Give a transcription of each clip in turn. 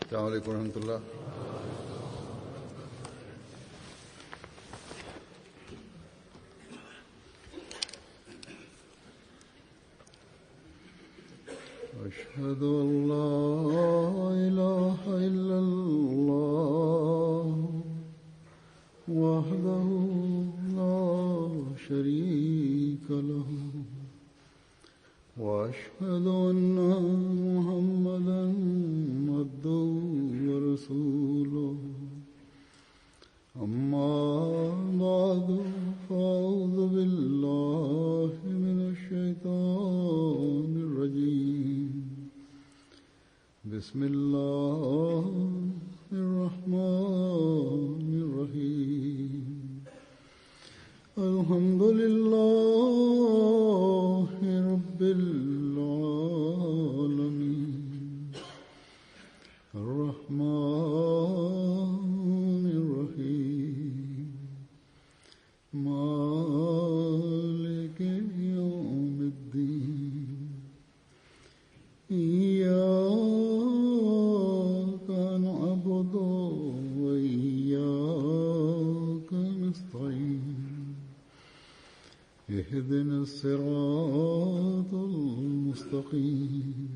السلام عليكم ورحمة الله. أشهد أن لا إله إلا الله وحده لا شريك له وأشهد أن محمدًا عبده ورسوله أما بعد فأعوذ بالله من الشيطان الرجيم بسم الله الرحمن الرحيم الحمد لله رب العالمين الرحمن الرحيم مالك يوم الدين إياك نعبد وإياك نستعين اهدنا الصراط المستقيم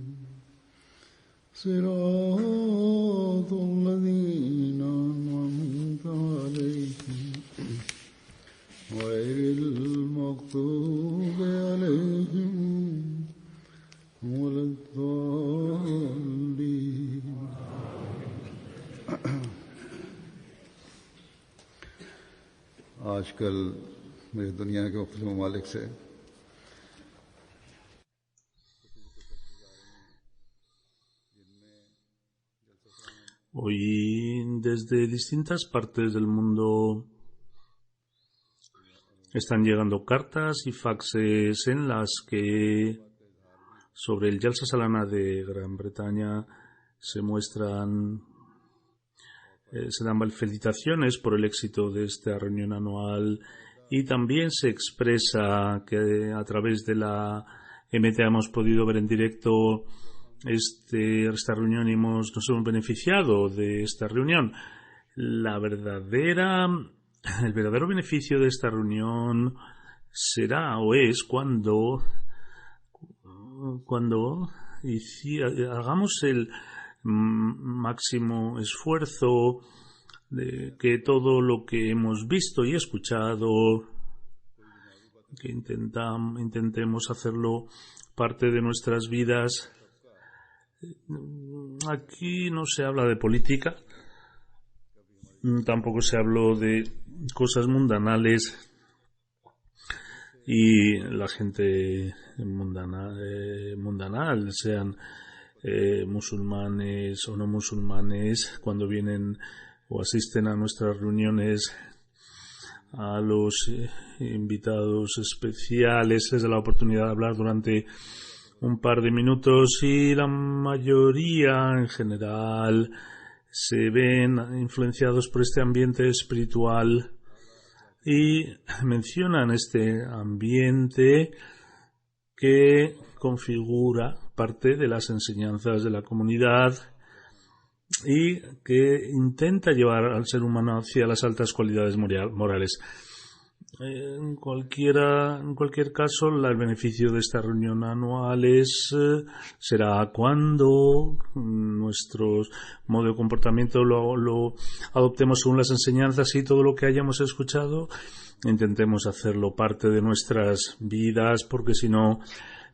صراط الذين أنعمت عليهم غير المغضوب عليهم ولا الضالين. आजकल मेरी दुनिया के मुख्तलिफ ममालिक से hoy desde distintas partes del mundo están llegando cartas y faxes en las que sobre el Jalsa Salana de Gran Bretaña se muestran, se dan felicitaciones por el éxito de esta reunión anual y también se expresa que a través de la MTA hemos podido ver en directo esta reunión y nos hemos beneficiado de esta reunión. El verdadero beneficio de esta reunión será o es cuando hagamos el máximo esfuerzo de que todo lo que hemos visto y escuchado, que intentemos hacerlo parte de nuestras vidas. Aquí no se habla de política, tampoco se habló de cosas mundanales y la gente mundanal, sean musulmanes o no musulmanes, cuando vienen o asisten a nuestras reuniones, a los invitados especiales les da la oportunidad de hablar durante un par de minutos y la mayoría en general se ven influenciados por este ambiente espiritual y mencionan este ambiente que configura parte de las enseñanzas de la comunidad y que intenta llevar al ser humano hacia las altas cualidades morales. En cualquier caso, el beneficio de esta reunión anual será cuando nuestro modo de comportamiento lo adoptemos según las enseñanzas y todo lo que hayamos escuchado intentemos hacerlo parte de nuestras vidas, porque si no,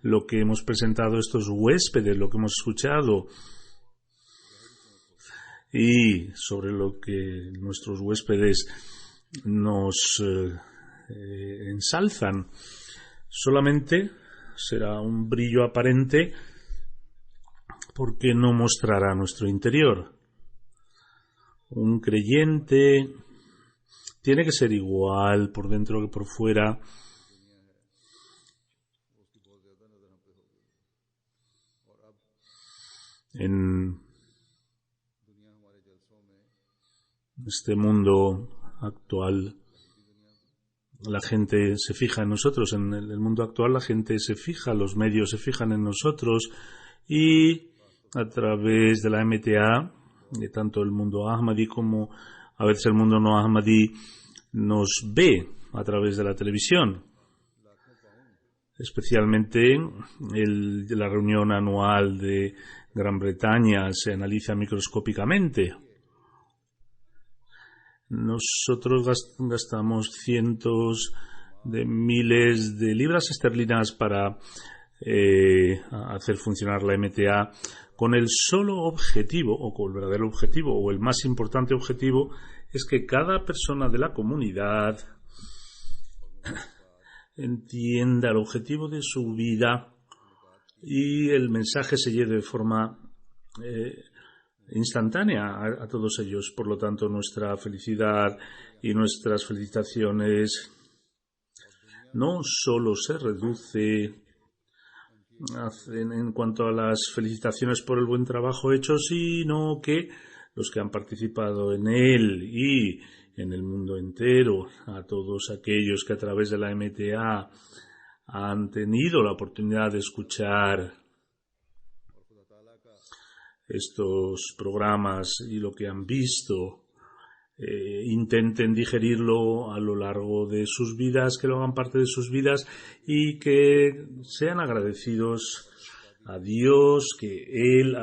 lo que hemos presentado, estos huéspedes, lo que hemos escuchado y sobre lo que nuestros huéspedes nos ensalzan, solamente será un brillo aparente porque no mostrará nuestro interior. Un creyente tiene que ser igual por dentro que por fuera. En este mundo actual, la gente se fija en nosotros. En el mundo actual la gente se fija, los medios se fijan en nosotros y a través de la MTA de tanto el mundo Ahmadi como a veces el mundo no Ahmadi nos ve a través de la televisión. Especialmente la reunión anual de Gran Bretaña se analiza microscópicamente. Nosotros gastamos cientos de miles de libras esterlinas para hacer funcionar la MTA con el solo objetivo, o con el verdadero objetivo, o el más importante objetivo, es que cada persona de la comunidad entienda el objetivo de su vida y el mensaje se lleve de forma instantánea a todos ellos. Por lo tanto, nuestra felicidad y nuestras felicitaciones no solo se reduce en cuanto a las felicitaciones por el buen trabajo hecho, sino que los que han participado en él y en el mundo entero, a todos aquellos que a través de la MTA han tenido la oportunidad de escuchar estos programas y lo que han visto, intenten digerirlo a lo largo de sus vidas, que lo hagan parte de sus vidas y que sean agradecidos a Dios que Él,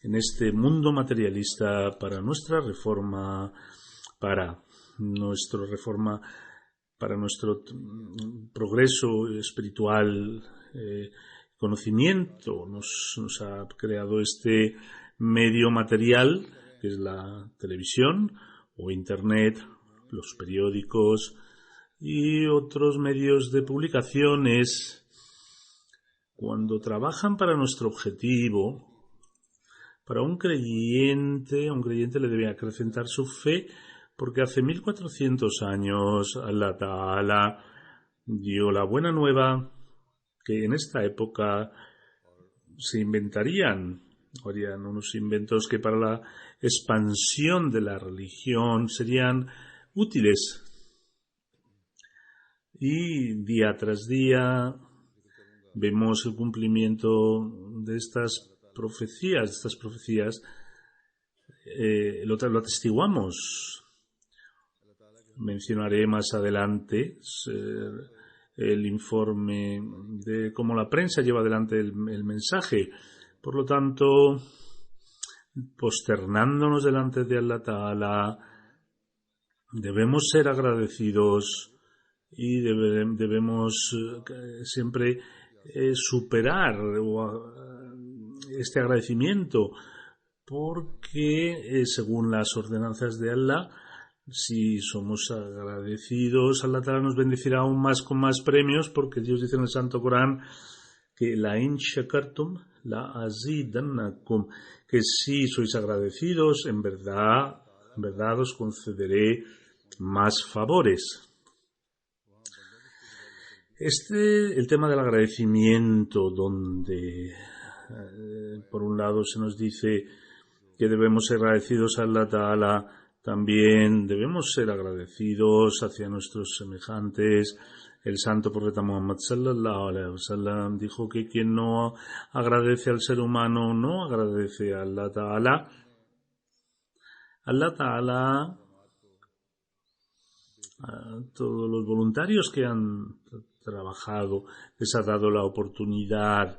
en este mundo materialista, para nuestra reforma, para nuestro progreso espiritual, conocimiento, nos ha creado este medio material que es la televisión o internet, los periódicos y otros medios de publicaciones. Cuando trabajan para nuestro objetivo, para un creyente le debe acrecentar su fe, porque hace 1400 años Allah Ta'ala dio la buena nueva que en esta época se inventarían, harían unos inventos que para la expansión de la religión serían útiles. Y día tras día vemos el cumplimiento de estas profecías, lo atestiguamos. Mencionaré más adelante el informe de cómo la prensa lleva adelante el mensaje. Por lo tanto, posternándonos delante de Allah Ta'ala, debemos ser agradecidos y debemos siempre superar este agradecimiento, porque según las ordenanzas de Allah, si somos agradecidos, Allah Ta'ala nos bendecirá aún más con más premios, porque Dios dice en el Santo Corán que la in shakartum la azidannakum, que si sois agradecidos, en verdad os concederé más favores. El tema del agradecimiento, donde por un lado se nos dice que debemos ser agradecidos a Allah Ta'ala, también debemos ser agradecidos hacia nuestros semejantes. El santo profeta Muhammad sallallahu alaihi wasallam dijo que quien no agradece al ser humano no agradece a Allah Ta'ala. Allah Ta'ala, a todos los voluntarios que han trabajado, les ha dado la oportunidad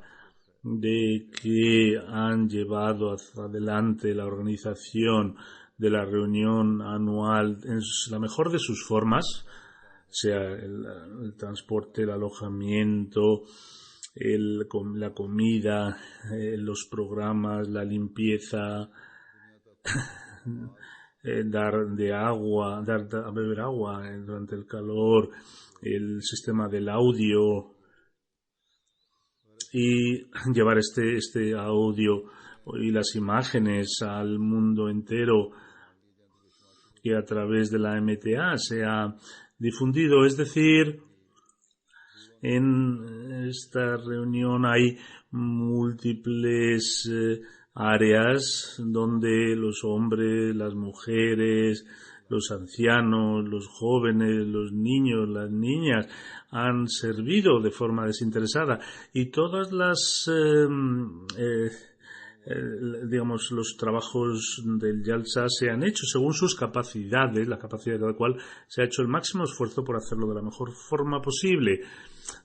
de que han llevado hacia adelante la organización de la reunión anual en la mejor de sus formas, sea el transporte, el alojamiento, la comida, los programas, la limpieza, dar a beber agua durante el calor, el sistema del audio y llevar este audio y las imágenes al mundo entero, que a través de la MTA se ha difundido. Es decir, en esta reunión hay múltiples áreas donde los hombres, las mujeres, los ancianos, los jóvenes, los niños, las niñas han servido de forma desinteresada, y todas las digamos, los trabajos del Jalsa se han hecho según sus capacidades, la capacidad de cada cual. Se ha hecho el máximo esfuerzo por hacerlo de la mejor forma posible.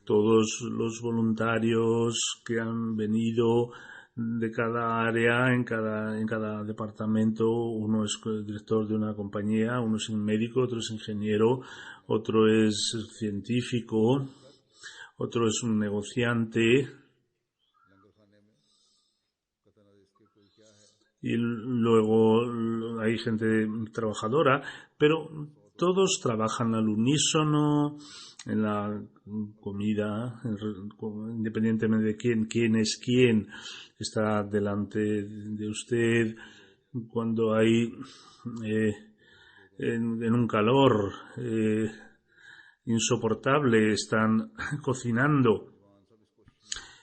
Todos los voluntarios que han venido de cada área, en cada departamento, uno es director de una compañía, uno es médico, otro es ingeniero, otro es científico, otro es un negociante, y luego hay gente trabajadora, pero todos trabajan al unísono en la comida, independientemente de quién es quién está delante de usted. Cuando hay en un calor insoportable están cocinando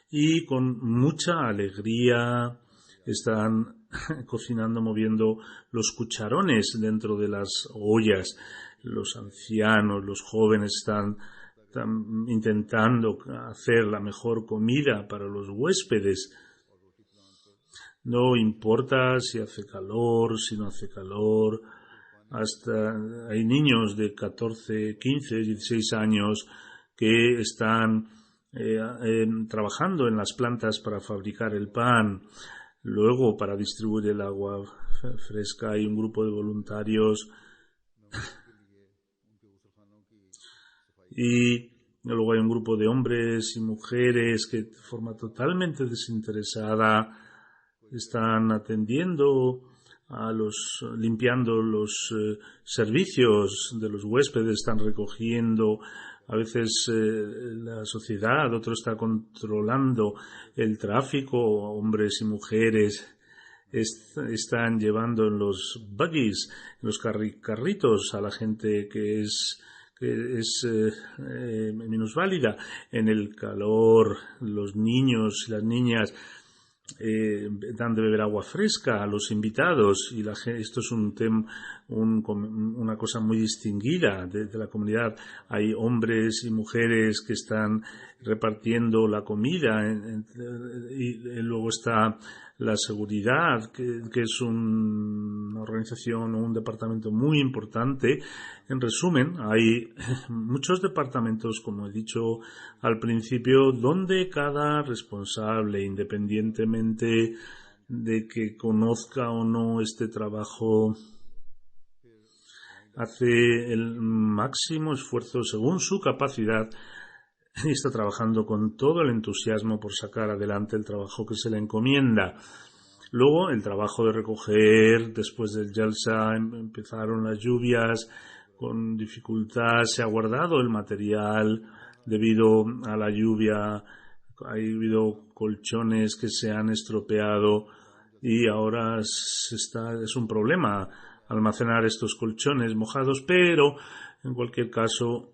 y con mucha alegría están cocinando, moviendo los cucharones dentro de las ollas. Los ancianos, los jóvenes están intentando hacer la mejor comida para los huéspedes. No importa si hace calor, si no hace calor. Hasta hay niños de 14, 15, 16 años que están trabajando en las plantas para fabricar el pan. Luego, para distribuir el agua fresca, hay un grupo de voluntarios y luego hay un grupo de hombres y mujeres que de forma totalmente desinteresada están atendiendo limpiando los servicios de los huéspedes, están recogiendo a veces la sociedad, otro está controlando el tráfico, hombres y mujeres están llevando en los buggies, en los carritos a la gente que es minusválida. En el calor, los niños y las niñas dan de beber agua fresca a los invitados, y esto es una cosa muy distinguida de la comunidad. Hay hombres y mujeres que están repartiendo la comida y luego está la seguridad, que es una organización o un departamento muy importante. En resumen, hay muchos departamentos, como he dicho al principio, donde cada responsable, independientemente de que conozca o no este trabajo, hace el máximo esfuerzo según su capacidad y está trabajando con todo el entusiasmo por sacar adelante el trabajo que se le encomienda. Luego, el trabajo de recoger, después del Jalsa empezaron las lluvias, con dificultad se ha guardado el material debido a la lluvia. Ha habido colchones que se han estropeado y ahora es un problema almacenar estos colchones mojados, pero en cualquier caso,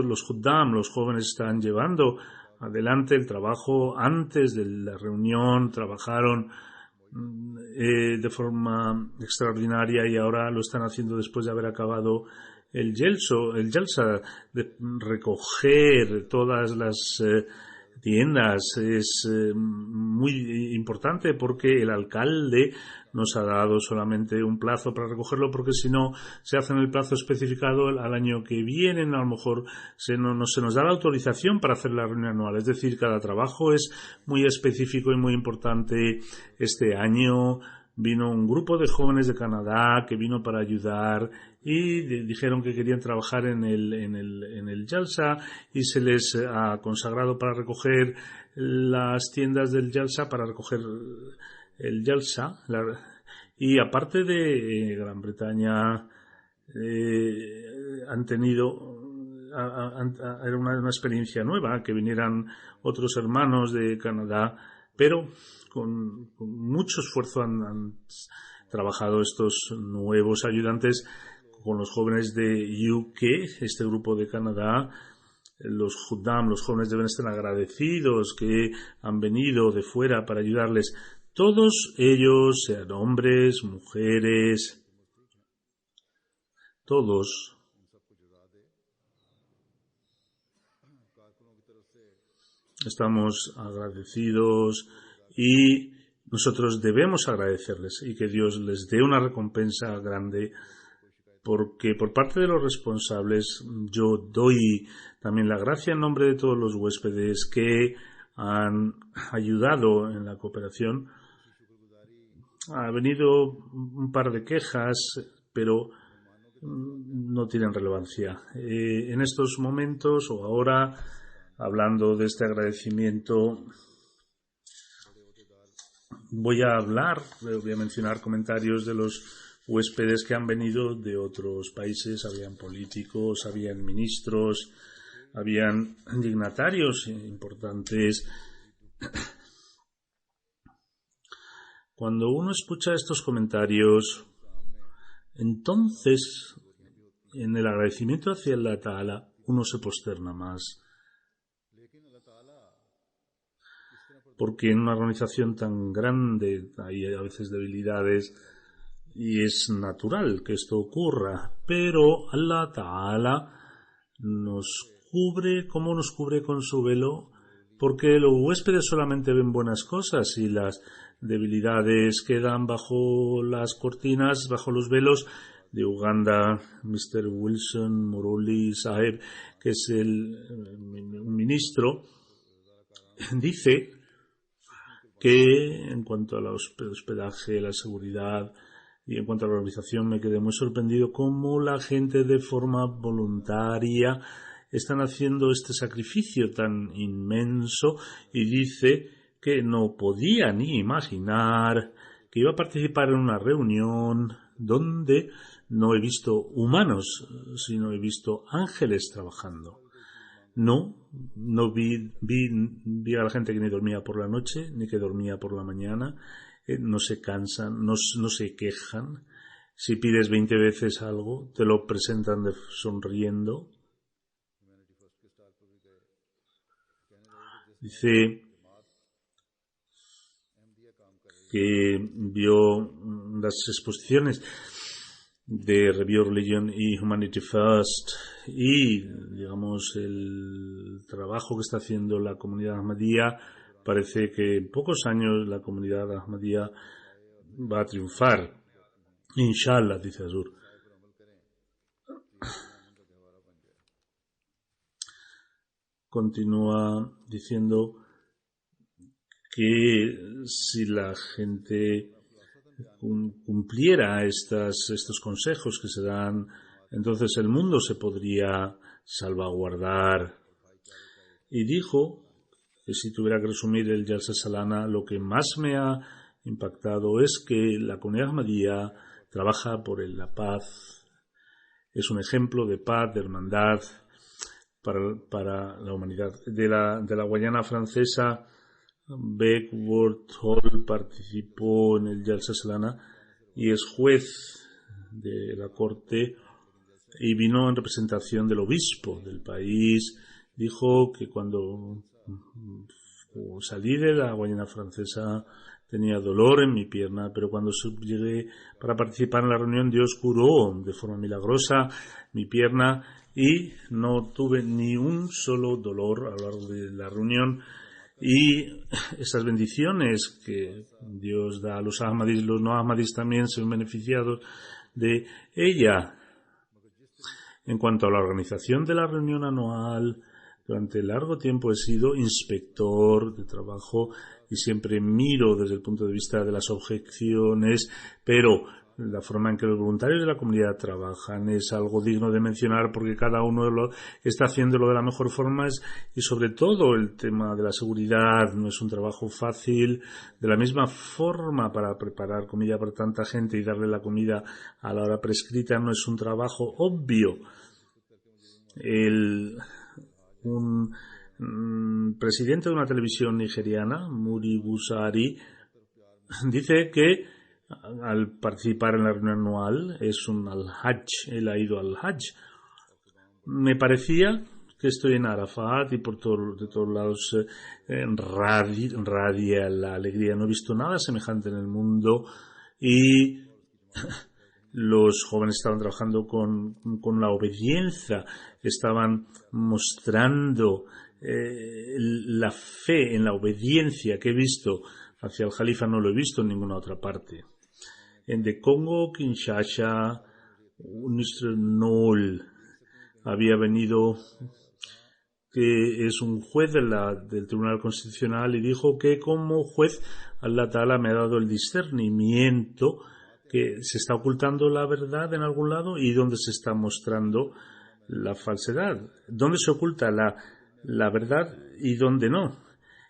los Khuddam, los jóvenes, están llevando adelante el trabajo. Antes de la reunión trabajaron de forma extraordinaria y ahora lo están haciendo después de haber acabado el Jalsa, de recoger todas las tiendas. Es muy importante porque el alcalde nos ha dado solamente un plazo para recogerlo, porque si no se hace en el plazo especificado al año que viene, a lo mejor se nos da la autorización para hacer la reunión anual. Es decir, cada trabajo es muy específico y muy importante. Este año vino un grupo de jóvenes de Canadá que vino para ayudar y dijeron que querían trabajar en el Jalsa, y se les ha consagrado para recoger las tiendas del Jalsa, para recoger el Jalsa. Y aparte de Gran Bretaña, han tenido era una experiencia nueva que vinieran otros hermanos de Canadá, pero con mucho esfuerzo han trabajado estos nuevos ayudantes con los jóvenes de UK, este grupo de Canadá. Los Khuddam, los jóvenes, deben estar agradecidos que han venido de fuera para ayudarles. Todos ellos, sean hombres, mujeres, todos estamos agradecidos y nosotros debemos agradecerles y que Dios les dé una recompensa grande, porque por parte de los responsables yo doy también la gracia en nombre de todos los huéspedes que han ayudado en la cooperación. Ha venido un par de quejas, pero no tienen relevancia. En estos momentos o ahora, hablando de este agradecimiento, voy a mencionar comentarios de los huéspedes que han venido de otros países. Habían políticos, habían ministros, habían dignatarios importantes. Cuando uno escucha estos comentarios, entonces en el agradecimiento hacia Allah Ta'ala uno se posterna más. Porque en una organización tan grande hay a veces debilidades y es natural que esto ocurra, pero Allah Ta'ala nos cubre, como nos cubre con su velo, porque los huéspedes solamente ven buenas cosas y las debilidades quedan bajo las cortinas, bajo los velos. De Uganda, Mr. Wilson Muruli Saheb, que es un ministro, dice que en cuanto al hospedaje, la seguridad y en cuanto a la organización, me quedé muy sorprendido cómo la gente de forma voluntaria están haciendo este sacrificio tan inmenso, y dice que no podía ni imaginar que iba a participar en una reunión donde no he visto humanos, sino he visto ángeles trabajando. No vi a la gente que ni dormía por la noche, ni que dormía por la mañana. No se cansan, no se quejan. Si pides 20 veces algo, te lo presentan sonriendo. Dice que vio las exposiciones de Review Religion y Humanity First y, digamos, el trabajo que está haciendo la comunidad Ahmadía. Parece que en pocos años la comunidad Ahmadía va a triunfar. Inshallah, dice Azur. Continúa diciendo que si la gente cumpliera estos consejos que se dan, entonces el mundo se podría salvaguardar. Y dijo que si tuviera que resumir el Jalsa Salana, lo que más me ha impactado es que la comunidad Ahmadía trabaja por la paz. Es un ejemplo de paz, de hermandad para la humanidad. De la Guayana francesa, Beckworth Hall participó en el Jalsa Salana y es juez de la corte y vino en representación del obispo del país. Dijo que cuando salí de la Guayana francesa tenía dolor en mi pierna, pero cuando llegué para participar en la reunión, Dios curó de forma milagrosa mi pierna y no tuve ni un solo dolor a lo largo de la reunión. Y esas bendiciones que Dios da a los ahmadis, los no ahmadis también se ven beneficiados de ella. En cuanto a la organización de la reunión anual, durante largo tiempo he sido inspector de trabajo y siempre miro desde el punto de vista de las objeciones, pero la forma en que los voluntarios de la comunidad trabajan es algo digno de mencionar, porque cada uno está haciéndolo de la mejor forma y sobre todo el tema de la seguridad no es un trabajo fácil. De la misma forma, para preparar comida para tanta gente y darle la comida a la hora prescrita no es un trabajo obvio. Un presidente de una televisión nigeriana, Muri Busari, dice que al participar en la reunión anual es un al-Hajj, él ha ido al Hajj. Me parecía que estoy en Arafat y de todos lados radia la alegría. No he visto nada semejante en el mundo y los jóvenes estaban trabajando con la obediencia, estaban mostrando la fe en la obediencia que he visto hacia el Jalifa no lo he visto en ninguna otra parte. En de Congo, Kinshasa, Mr. Noel había venido, que es un juez del Tribunal Constitucional, y dijo que como juez Allah Ta'ala me ha dado el discernimiento que se está ocultando la verdad en algún lado y donde se está mostrando la falsedad. ¿Dónde se oculta la verdad y dónde no?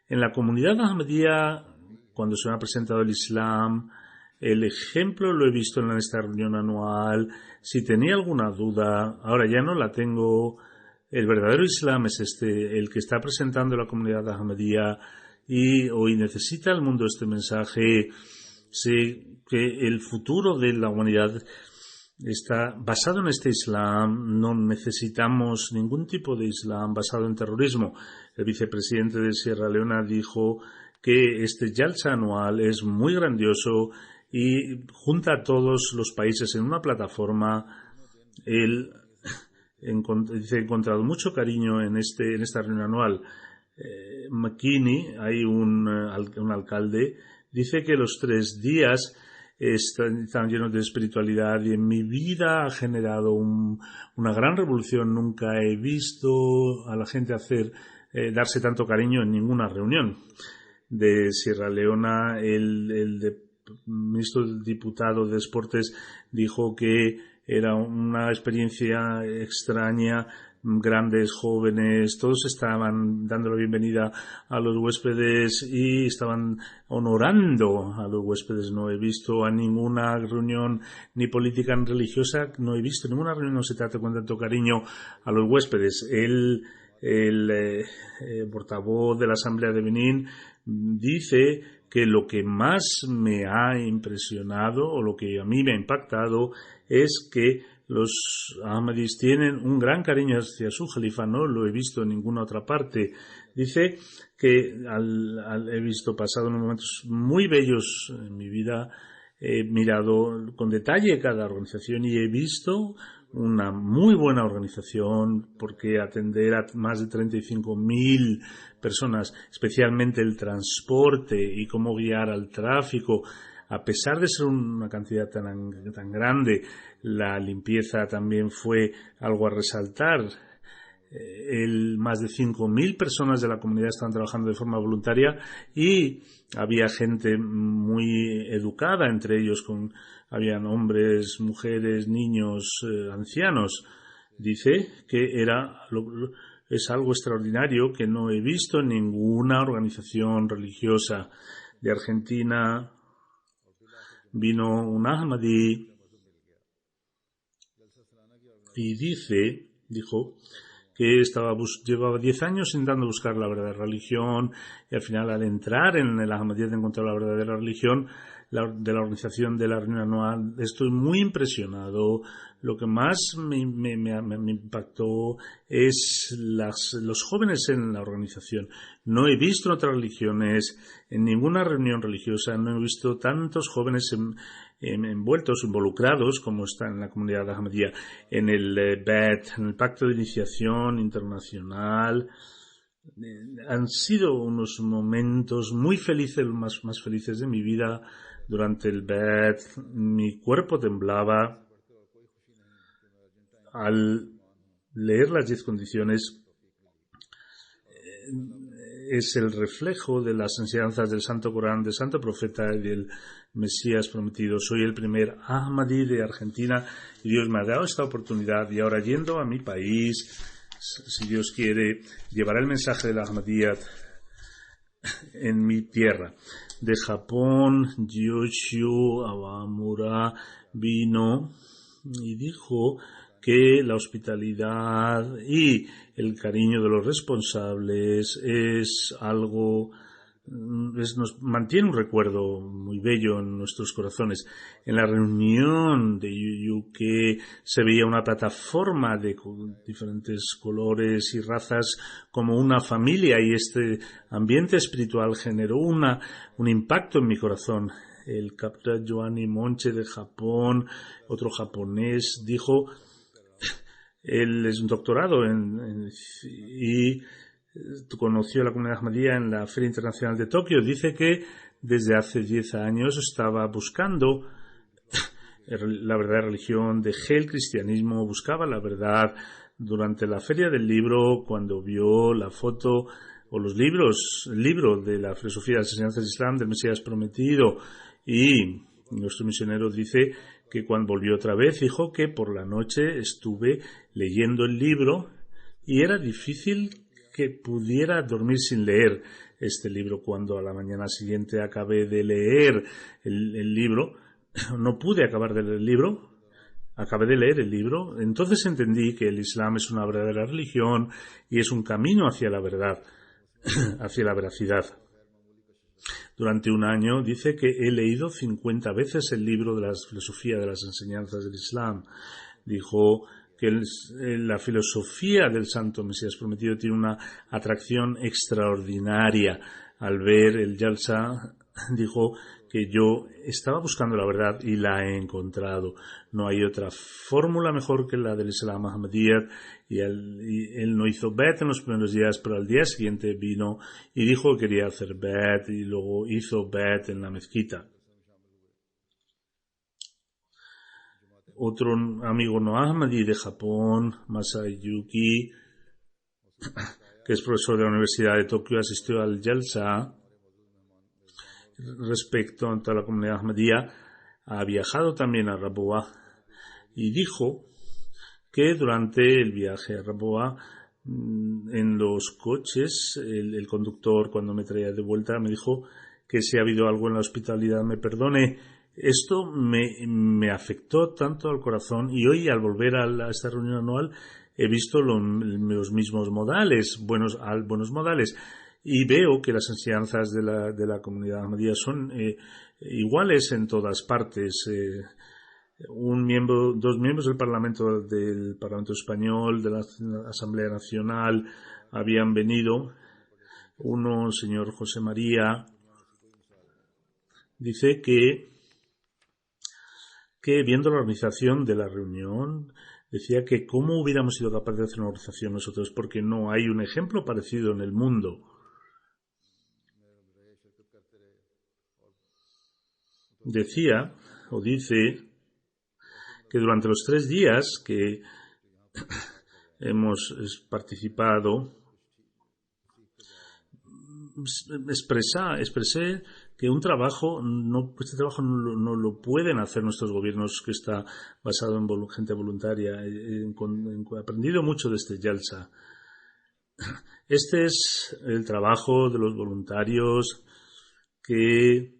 En la comunidad ahmadía, cuando se me ha presentado el Islam, el ejemplo lo he visto en esta reunión anual. Si tenía alguna duda, ahora ya no la tengo. El verdadero Islam es el que está presentando la comunidad ahmadía, y hoy necesita el mundo este mensaje. Sé que el futuro de la humanidad está basado en este Islam. No necesitamos ningún tipo de Islam basado en terrorismo. El vicepresidente de Sierra Leona dijo que este Jalsa anual es muy grandioso y junta a todos los países en una plataforma. Él dice, he encontrado mucho cariño en esta reunión anual. McKinney, hay un alcalde, dice que los 3 días están llenos de espiritualidad, y en mi vida ha generado una gran revolución. Nunca he visto a la gente darse tanto cariño en ninguna reunión. De Sierra Leona, el ministro diputado de Deportes dijo que era una experiencia extraña. Grandes, jóvenes, todos estaban dando la bienvenida a los huéspedes y estaban honorando a los huéspedes. No he visto a ninguna reunión ni política ni religiosa, no he visto ninguna reunión no se trata con tanto cariño a los huéspedes. El portavoz de la Asamblea de Benín dice que lo que más me ha impresionado, o lo que a mí me ha impactado, es que los ahmadis tienen un gran cariño hacia su Jalifa. No lo he visto en ninguna otra parte. Dice que he visto pasado unos momentos muy bellos en mi vida. He mirado con detalle cada organización y he visto una muy buena organización, porque atender a más de 35.000 personas, especialmente el transporte y cómo guiar al tráfico, a pesar de ser una cantidad tan grande, la limpieza también fue algo a resaltar. Más de 5.000 personas de la comunidad estaban trabajando de forma voluntaria y había gente muy educada entre ellos, habían hombres, mujeres, niños, ancianos. Dice que es algo extraordinario que no he visto en ninguna organización religiosa. De Argentina vino un Ahmadi y dijo que llevaba 10 años intentando buscar la verdadera religión, y al final, al entrar en el Ahmadiyya, encontró la verdadera religión de la organización de la reunión anual. Estoy muy impresionado. Lo que más me impactó es los jóvenes en la organización. No he visto en otras religiones, en ninguna reunión religiosa, no he visto tantos jóvenes envueltos, involucrados, como está en la comunidad ahmadiyya, en el BET, en el Pacto de Iniciación Internacional. Han sido unos momentos muy felices, los más felices de mi vida durante el BET. Mi cuerpo temblaba al leer las 10 condiciones. Es el reflejo de las enseñanzas del Santo Corán, del Santo Profeta y del Mesías prometido. Soy el primer Ahmadi de Argentina y Dios me ha dado esta oportunidad, y ahora, yendo a mi país, si Dios quiere, llevará el mensaje de la Ahmadiyya en mi tierra. De Japón, Yoshio Awamura vino y dijo que la hospitalidad y el cariño de los responsables es algo, nos mantiene un recuerdo muy bello en nuestros corazones. En la reunión de UK se veía una plataforma de diferentes colores y razas como una familia, y este ambiente espiritual generó un impacto en mi corazón. El capitán Giovanni Monche de Japón, otro japonés, dijo, él es un doctorado y conoció a la comunidad ahmadiyya en la Feria Internacional de Tokio. Dice que desde hace 10 años estaba buscando la verdadera religión, dejé el cristianismo, buscaba la verdad. Durante la feria del libro, cuando vio la foto o los libros, el libro de la filosofía de las enseñanzas del Islam, del Mesías prometido, y nuestro misionero dice que cuando volvió otra vez, dijo que por la noche estuve leyendo el libro y era difícil que pudiera dormir sin leer este libro. Cuando a la mañana siguiente acabé de leer el libro, no pude acabar de leer el libro, acabé de leer el libro, entonces entendí que el Islam es una verdadera religión y es un camino hacia la verdad, hacia la veracidad. Durante un año dice que he leído 50 veces el libro de la filosofía de las enseñanzas del Islam. Dijo que la filosofía del Santo Mesías prometido tiene una atracción extraordinaria. Al ver el Jalsa, dijo que yo estaba buscando la verdad y la he encontrado. No hay otra fórmula mejor que la del Islam Ahmadiyyat, y él no hizo bet en los primeros días, pero al día siguiente vino y dijo que quería hacer bet y luego hizo bet en la mezquita. Otro amigo no Ahmadi de Japón, Masayuki, que es profesor de la Universidad de Tokio, asistió al Jalsa respecto a toda la comunidad Ahmadiyya. Ha viajado también a Rabowah y dijo que durante el viaje a Rabowah, en los coches, el conductor, cuando me traía de vuelta, me dijo que si ha habido algo en la hospitalidad me perdone. Esto me afectó tanto al corazón, y hoy, al volver a esta reunión anual, he visto los mismos modales, buenos modales, y veo que las enseñanzas de la comunidad ahmadiyya son iguales en todas partes. Dos miembros del Parlamento Español, de la Asamblea Nacional, habían venido. Uno, señor José María, dice que viendo la organización de la reunión, decía que cómo hubiéramos sido capaces de hacer una organización nosotros, porque no hay un ejemplo parecido en el mundo. Decía, o dice, que durante los 3 días que hemos participado, expresé que este trabajo no lo pueden hacer nuestros gobiernos, que está basado en gente voluntaria. He aprendido mucho de este Jalsa. Este es el trabajo de los voluntarios, que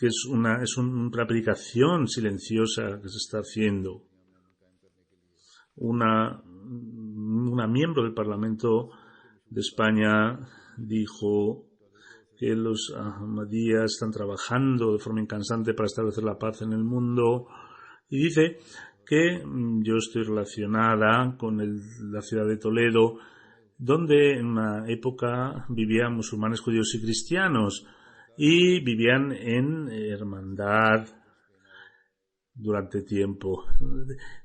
es una predicación silenciosa que se está haciendo. Una miembro del Parlamento de España dijo que los Ahmadíes están trabajando de forma incansante para establecer la paz en el mundo, y dice que yo estoy relacionada con la ciudad de Toledo, donde en una época vivían musulmanes, judíos y cristianos, y vivían en hermandad durante tiempo.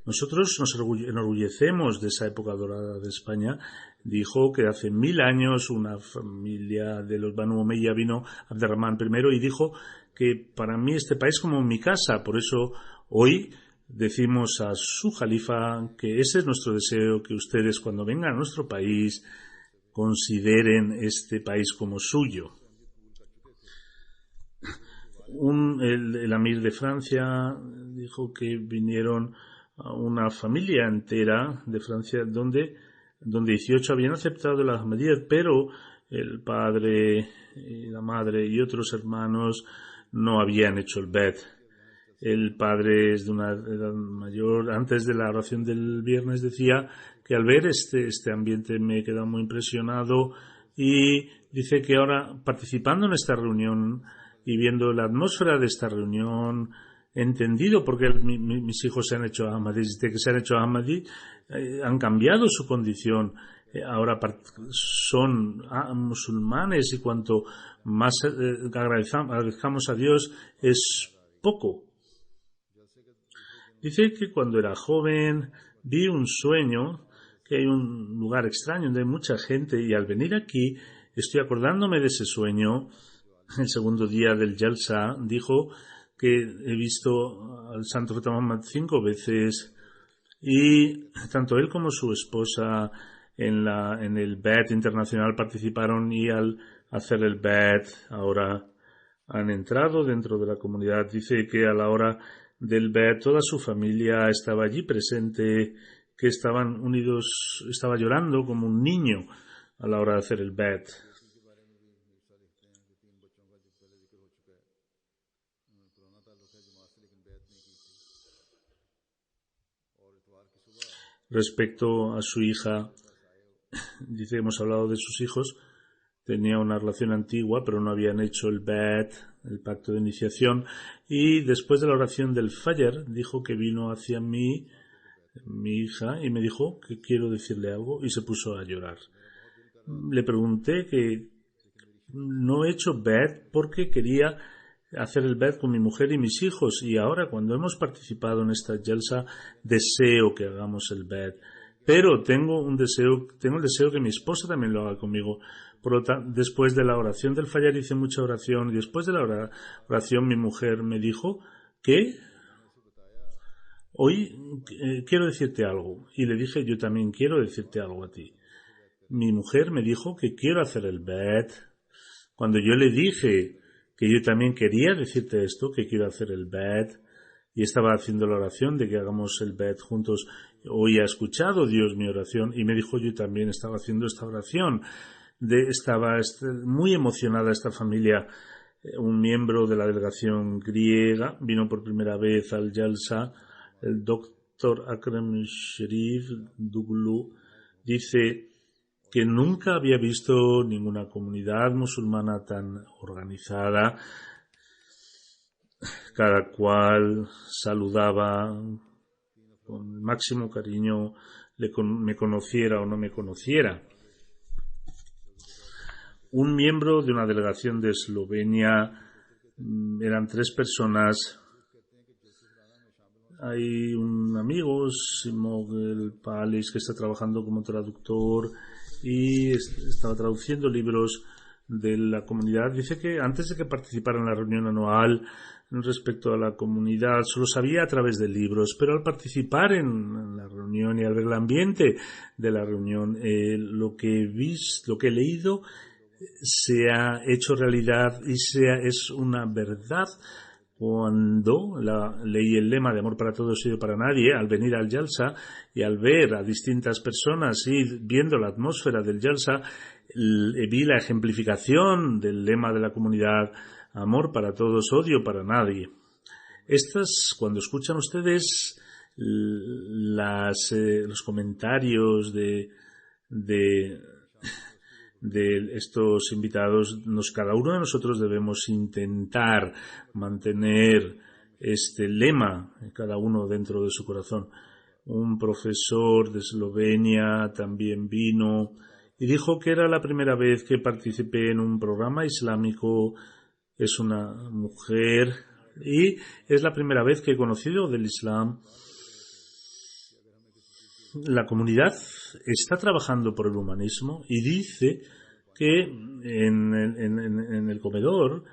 Nosotros nos enorgullecemos de esa época dorada de España. Dijo que hace 1000 años una familia de los Banu Umayya vino Abderramán I y dijo que para mí este país es como mi casa. Por eso hoy decimos a su Jalifa que ese es nuestro deseo, que ustedes, cuando vengan a nuestro país, consideren este país como suyo. El Amir de Francia dijo que vinieron a una familia entera de Francia donde 18 habían aceptado la Ahmadiyyat, pero el padre y la madre y otros hermanos no habían hecho el bet. El padre es de una edad mayor. Antes de la oración del viernes decía que al ver este ambiente me he quedado muy impresionado, y dice que ahora, participando en esta reunión y viendo la atmósfera de esta reunión, he entendido por qué mis hijos se han hecho ahmadís. Desde que se han hecho ahmadí, han cambiado su condición. Ahora son musulmanes, y cuanto más agradezcamos a Dios es poco. Dice que cuando era joven vi un sueño, que hay un lugar extraño donde hay mucha gente, y al venir aquí estoy acordándome de ese sueño el segundo día del Jalsa, dijo que he visto al Santo Profeta Muhammad 5 veces y tanto él como su esposa en el BET internacional participaron y al hacer el BET ahora han entrado dentro de la comunidad. Dice que a la hora del BET toda su familia estaba allí presente, que estaban unidos, estaba llorando como un niño a la hora de hacer el BET. Respecto a su hija, dice, hemos hablado de sus hijos, tenía una relación antigua, pero no habían hecho el BET, el pacto de iniciación, y después de la oración del Fajr, dijo que vino hacia mí, mi hija, y me dijo que quiero decirle algo, y se puso a llorar. Le pregunté que no he hecho BET porque quería hacer el BET con mi mujer y mis hijos, y ahora cuando hemos participado en esta Jalsa deseo que hagamos el BET, pero tengo el deseo que mi esposa también lo haga conmigo. Por lo tanto, después de la oración del Fajr hice mucha oración, y después de la oración mi mujer me dijo que hoy quiero decirte algo, y le dije yo también quiero decirte algo a ti. Mi mujer me dijo que quiero hacer el BET. Cuando yo le dije que yo también quería decirte esto, que quiero hacer el BET, y estaba haciendo la oración de que hagamos el BET juntos, hoy ha escuchado Dios mi oración, y me dijo yo también estaba haciendo esta oración. Estaba muy emocionada esta familia. Un miembro de la delegación griega vino por primera vez al Jalsa, el doctor Akram Sherif Duglu, dice que nunca había visto ninguna comunidad musulmana tan organizada. Cada cual saludaba con el máximo cariño, me conociera o no me conociera. Un miembro de una delegación de Eslovenia, eran 3 personas. Hay un amigo, Simogel Palis, que está trabajando como traductor y estaba traduciendo libros de la comunidad. Dice que antes de que participara en la reunión anual respecto a la comunidad solo sabía a través de libros, pero al participar en la reunión y al ver el ambiente de la reunión, lo que he leído se ha hecho realidad y es una verdad. Cuando leí el lema de amor para todos y para nadie, al venir al Jalsa y al ver a distintas personas y viendo la atmósfera del Jalsa, vi la ejemplificación del lema de la comunidad, amor para todos, odio para nadie. Cuando escuchan ustedes los comentarios de estos invitados, cada uno de nosotros debemos intentar mantener este lema, cada uno dentro de su corazón. Un profesor de Eslovenia también vino y dijo que era la primera vez que participé en un programa islámico. Es una mujer y es la primera vez que he conocido del Islam. La comunidad está trabajando por el humanismo y dice que en el comedor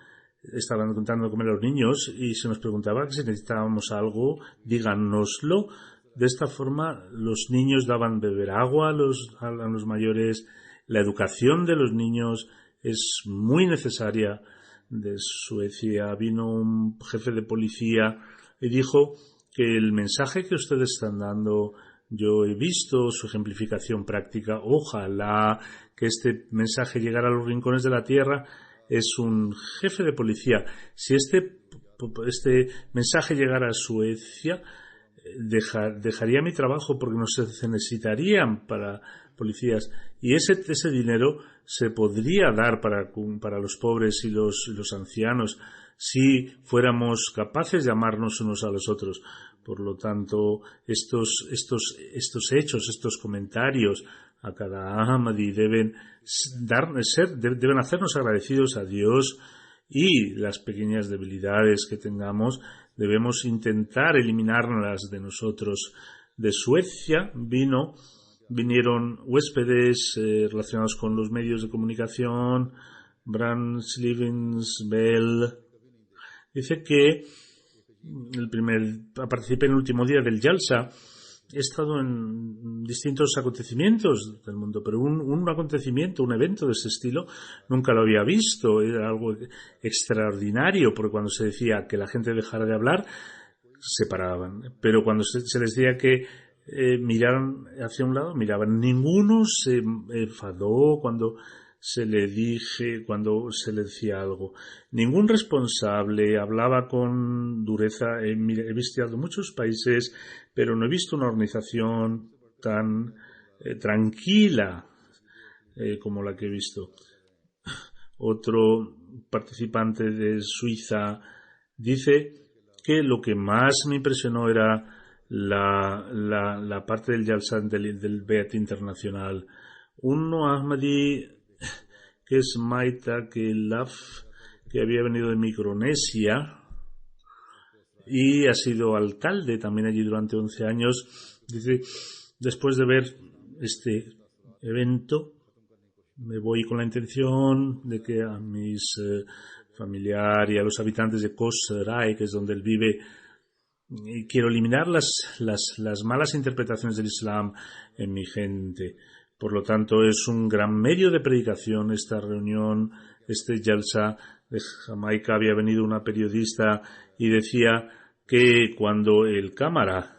estaban contando de comer a los niños y se nos preguntaba que si necesitábamos algo, díganoslo. De esta forma los niños daban beber agua a los mayores. La educación de los niños es muy necesaria. De Suecia vino un jefe de policía y dijo que el mensaje que ustedes están dando, yo he visto su ejemplificación práctica. Ojalá que este mensaje llegara a los rincones de la tierra. Es un jefe de policía. Si este mensaje llegara a Suecia, dejaría mi trabajo porque no se necesitarían para policías. Y ese dinero se podría dar para los pobres y los ancianos si fuéramos capaces de amarnos unos a los otros. Por lo tanto, estos hechos, estos comentarios a cada Ahmadi deben hacernos agradecidos a Dios, y las pequeñas debilidades que tengamos debemos intentar eliminarlas de nosotros. De Suecia vinieron huéspedes relacionados con los medios de comunicación, Bell dice que participé en el último día del Jalsa. He estado en distintos acontecimientos del mundo, pero un acontecimiento, un evento de ese estilo, nunca lo había visto. Era algo extraordinario, porque cuando se decía que la gente dejara de hablar, se paraban. Pero cuando se les decía que miraran hacia un lado, miraban. Ninguno se enfadó cuando se le decía algo. Ningún responsable hablaba con dureza. He visitado muchos países, pero no he visto una organización tan tranquila como la que he visto. Otro participante de Suiza dice que lo que más me impresionó era la parte del Jalsa del BEAT internacional. Uno Ahmadi, que es Maita Kelaf, que había venido de Micronesia y ha sido alcalde también allí durante 11 años. Dice, después de ver este evento, me voy con la intención de que a mis familiares y a los habitantes de Kosrae, que es donde él vive, y quiero eliminar las malas interpretaciones del Islam en mi gente. Por lo tanto, es un gran medio de predicación esta reunión, este Jalsa. De Jamaica había venido una periodista y decía que cuando el cámara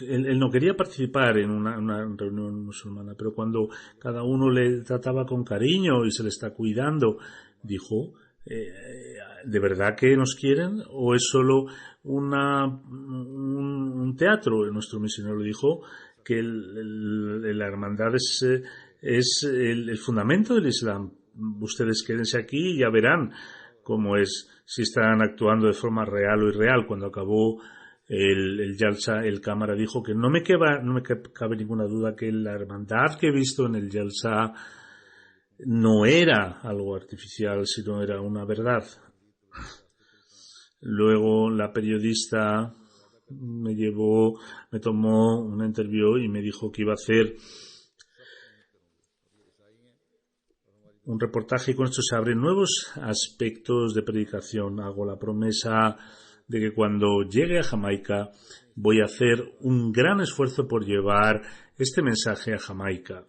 él no quería participar en una reunión musulmana, pero cuando cada uno le trataba con cariño y se le está cuidando, dijo, ¿de verdad que nos quieren o es solo un teatro? Nuestro misionero dijo que la hermandad es el fundamento del Islam. Ustedes quédense aquí y ya verán cómo es, si están actuando de forma real o irreal. Cuando acabó el Jalsa, el cámara dijo que no me cabe ninguna duda que la hermandad que he visto en el Jalsa no era algo artificial, sino era una verdad. Luego la periodista me tomó una interview y me dijo que iba a hacer un reportaje y con esto se abren nuevos aspectos de predicación. Hago la promesa de que cuando llegue a Jamaica voy a hacer un gran esfuerzo por llevar este mensaje a Jamaica.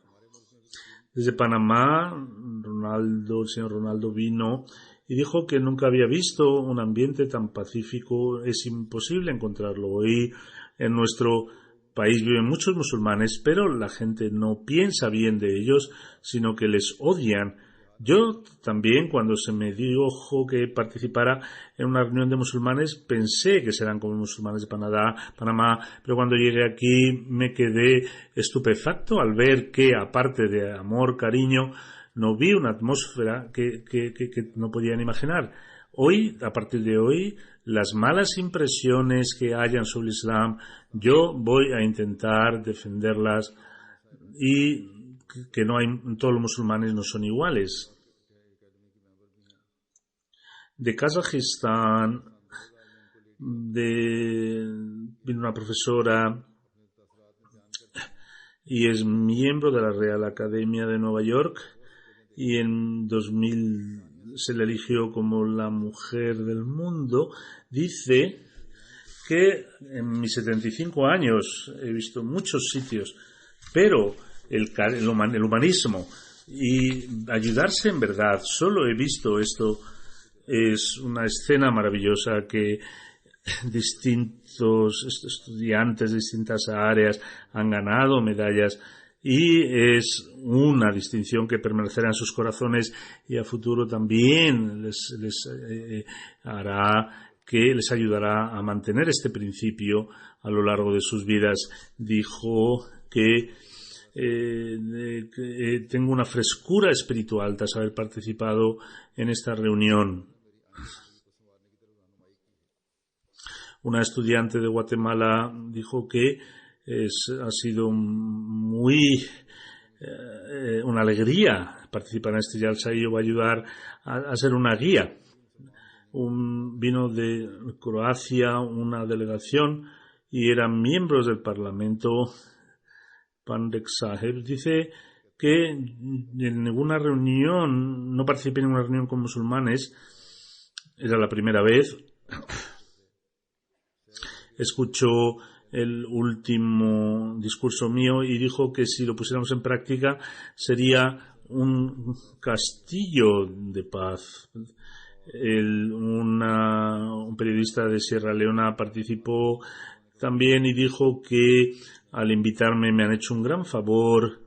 Desde Panamá, el señor Ronaldo vino y dijo que nunca había visto un ambiente tan pacífico. Es imposible encontrarlo. Hoy en nuestro país viven muchos musulmanes, pero la gente no piensa bien de ellos, sino que les odian. Yo también, cuando se me dijo que participara en una reunión de musulmanes, pensé que serán como musulmanes de Panamá, pero cuando llegué aquí me quedé estupefacto al ver que, aparte de amor, cariño, no vi una atmósfera que no podían imaginar. Hoy, a partir de hoy, las malas impresiones que hayan sobre el Islam, yo voy a intentar defenderlas y que todos los musulmanes no son iguales. De Kazajistán vino una profesora y es miembro de la Real Academia de Nueva York y en 2000 se le eligió como la mujer del mundo. Dice que en mis 75 años he visto muchos sitios, pero el humanismo y ayudarse en verdad, solo he visto esto. Es una escena maravillosa que distintos estudiantes de distintas áreas han ganado medallas y es una distinción que permanecerá en sus corazones y a futuro también les ayudará a mantener este principio a lo largo de sus vidas. Dijo que tengo una frescura espiritual tras haber participado en esta reunión. Una estudiante de Guatemala dijo que ha sido una alegría participar en este Jalsa y va a ayudar a ser una guía. Vino de Croacia una delegación y eran miembros del Parlamento Pandek Saheb dice que en ninguna reunión, no participé en ninguna reunión con musulmanes, era la primera vez. Escuchó el último discurso mío y dijo que si lo pusiéramos en práctica sería un castillo de paz. Un periodista de Sierra Leona participó también y dijo que al invitarme me han hecho un gran favor.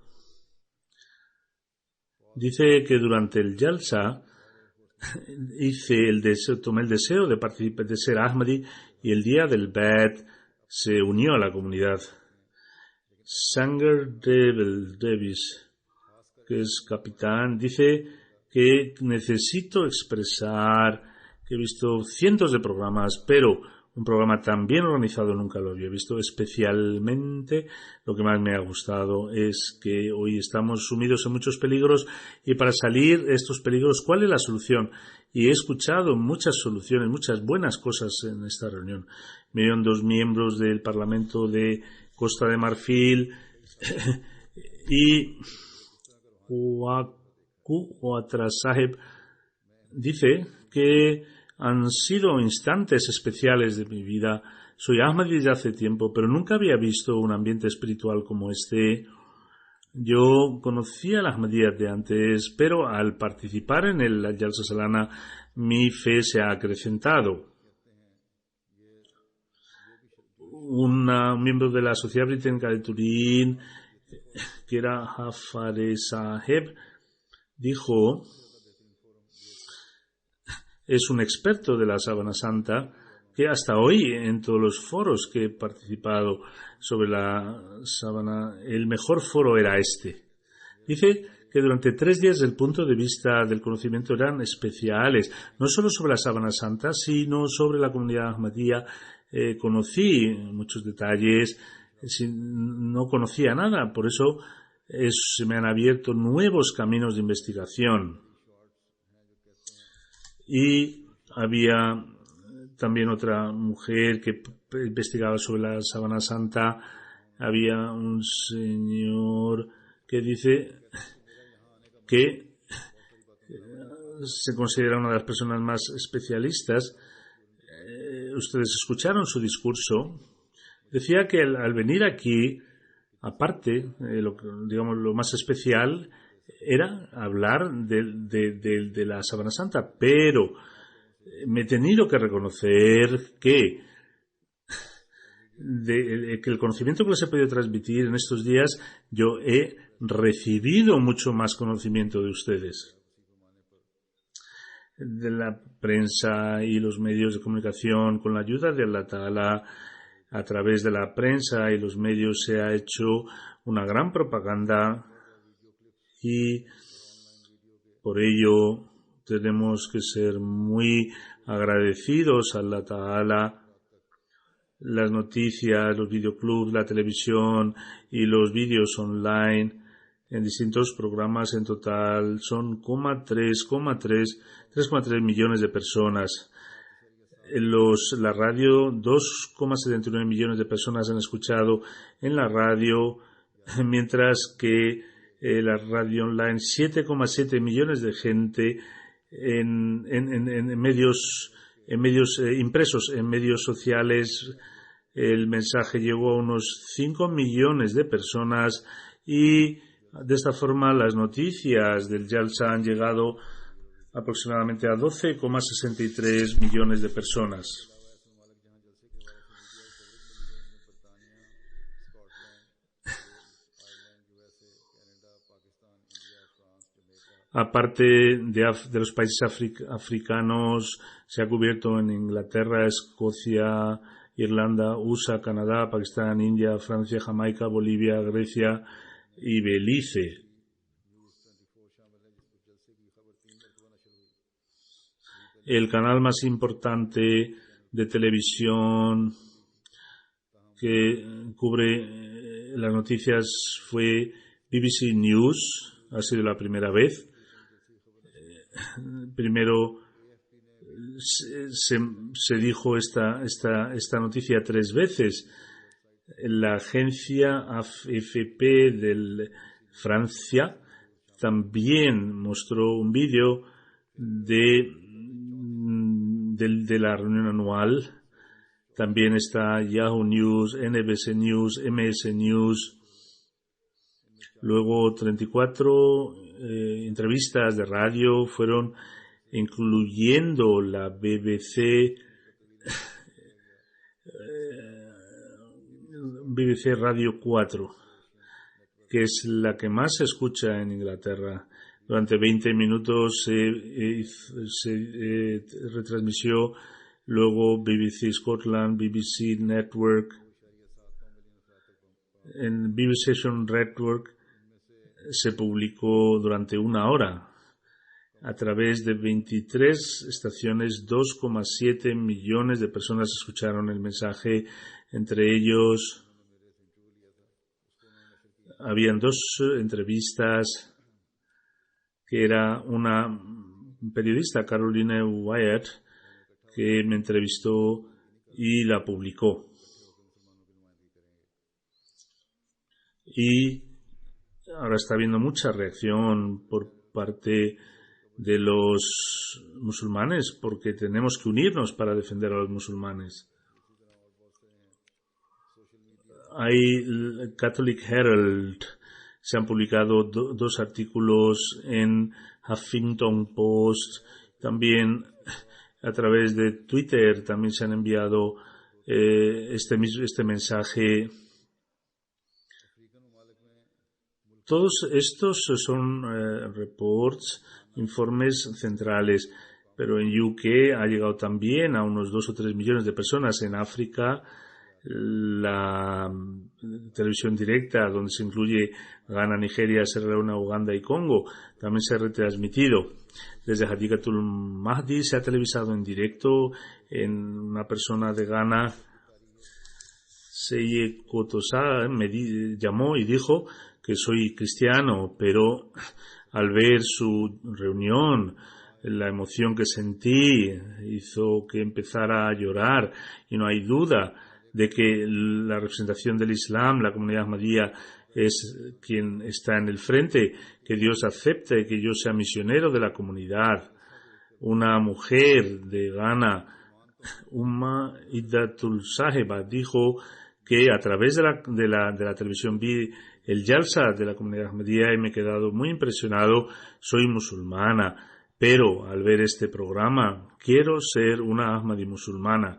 Dice que durante el Jalsa tomé el deseo de participar, de ser Ahmadi, y el día del Beth se unió a la comunidad. Sanger Devil Davis, que es capitán, dice que necesito expresar que he visto cientos de programas, pero un programa tan bien organizado nunca lo había visto. Especialmente lo que más me ha gustado es que hoy estamos sumidos en muchos peligros y para salir de estos peligros, ¿cuál es la solución? Y he escuchado muchas soluciones, muchas buenas cosas en esta reunión. Me dieron 2 miembros del Parlamento de Costa de Marfil y Ouattara Saheb dice que han sido instantes especiales de mi vida. Soy Ahmadi desde hace tiempo, pero nunca había visto un ambiente espiritual como este. Yo conocía la Ahmadiyya de antes, pero al participar en el Jalsa Salana, mi fe se ha acrecentado. Un miembro de la Sociedad Británica de Turín, que era Jafare Saheb, dijo, es un experto de la Sábana Santa, que hasta hoy en todos los foros que he participado sobre la sábana, el mejor foro era este. Dice que durante 3 días desde el punto de vista del conocimiento eran especiales, no solo sobre la Sábana Santa, sino sobre la comunidad Ahmadiyya. Conocí muchos detalles, no conocía nada, por eso se me han abierto nuevos caminos de investigación. Y había también otra mujer que investigaba sobre la Sábana Santa. Había un señor que dice que se considera una de las personas más especialistas. Ustedes escucharon su discurso. Decía que al venir aquí, aparte, lo más especial era hablar de la Sábana Santa, pero me he tenido que reconocer que el conocimiento que les he podido transmitir en estos días, yo he recibido mucho más conocimiento de ustedes. De la prensa y los medios de comunicación, con la ayuda de Allah Ta'ala, a través de la prensa y los medios se ha hecho una gran propaganda y por ello tenemos que ser muy agradecidos a Allah Ta'ala. Las noticias, los videoclubs, la televisión y los vídeos online en distintos programas en total son 3,3 millones de personas. La radio, 2,79 millones de personas han escuchado en la radio, mientras que la radio online, 7,7 millones de gente en medios impresos, en medios sociales. El mensaje llegó a unos 5 millones de personas y de esta forma las noticias del Jalsa han llegado aproximadamente a 12,63 millones de personas. Aparte de los países africanos, se ha cubierto en Inglaterra, Escocia, Irlanda, USA, Canadá, Pakistán, India, Francia, Jamaica, Bolivia, Grecia y Belice. El canal más importante de televisión que cubre las noticias fue BBC News. Ha sido la primera vez. Primero se dijo esta noticia 3 veces. La agencia AFP de Francia también mostró un vídeo de la reunión anual. También está Yahoo News, NBC News, MS News. Luego 34 entrevistas de radio fueron, incluyendo la BBC Radio 4, que es la que más se escucha en Inglaterra. Durante 20 minutos se retransmitió. Luego BBC Scotland, BBC Network. En BBC Network se publicó durante 1 hora. A través de 23 estaciones, 2,7 millones de personas escucharon el mensaje. Entre ellos, habían 2 entrevistas, que era una periodista, Caroline Wyatt, que me entrevistó y la publicó. Y ahora está habiendo mucha reacción por parte de los musulmanes, porque tenemos que unirnos para defender a los musulmanes. Hay Catholic Herald, se han publicado 2 artículos en Huffington Post, también a través de Twitter también se han enviado este mensaje. Todos estos son reports, informes centrales, pero en UK ha llegado también a unos 2 o 3 millones de personas. En África, la televisión directa, donde se incluye Ghana, Nigeria, Sierra Leona, Uganda y Congo, también se ha retransmitido. Desde Hadikatul Mahdi se ha televisado en directo. En una persona de Ghana, Seye Kotosa, me llamó y dijo que soy cristiano, pero al ver su reunión, la emoción que sentí hizo que empezara a llorar, y no hay duda de que la representación del Islam, la comunidad ahmadía, es quien está en el frente. Que Dios acepte que yo sea misionero de la comunidad. Una mujer de Ghana, Umma Iddatul Saheba, dijo que a través de la televisión vi el Jalsa de la comunidad ahmadía y me he quedado muy impresionado. Soy musulmana, pero al ver este programa quiero ser una Ahmadi musulmana.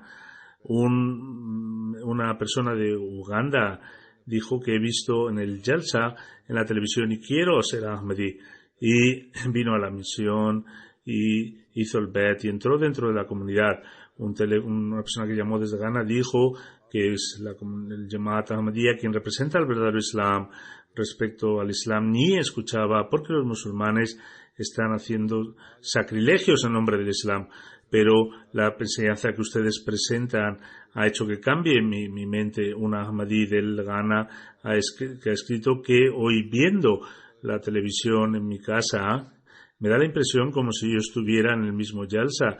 Una persona de Uganda dijo que he visto en el Jalsa en la televisión y quiero ser Ahmadi, y vino a la misión y hizo el bet y entró dentro de la comunidad. Una persona que llamó desde Ghana dijo que es el Jamaat Ahmadiyya quien representa el verdadero Islam. Respecto al Islam ni escuchaba, porque los musulmanes están haciendo sacrilegios en nombre del Islam, pero la enseñanza que ustedes presentan ha hecho que cambie mi mente. Una Ahmadí del Ghana que ha escrito que hoy, viendo la televisión en mi casa, me da la impresión como si yo estuviera en el mismo Jalsa.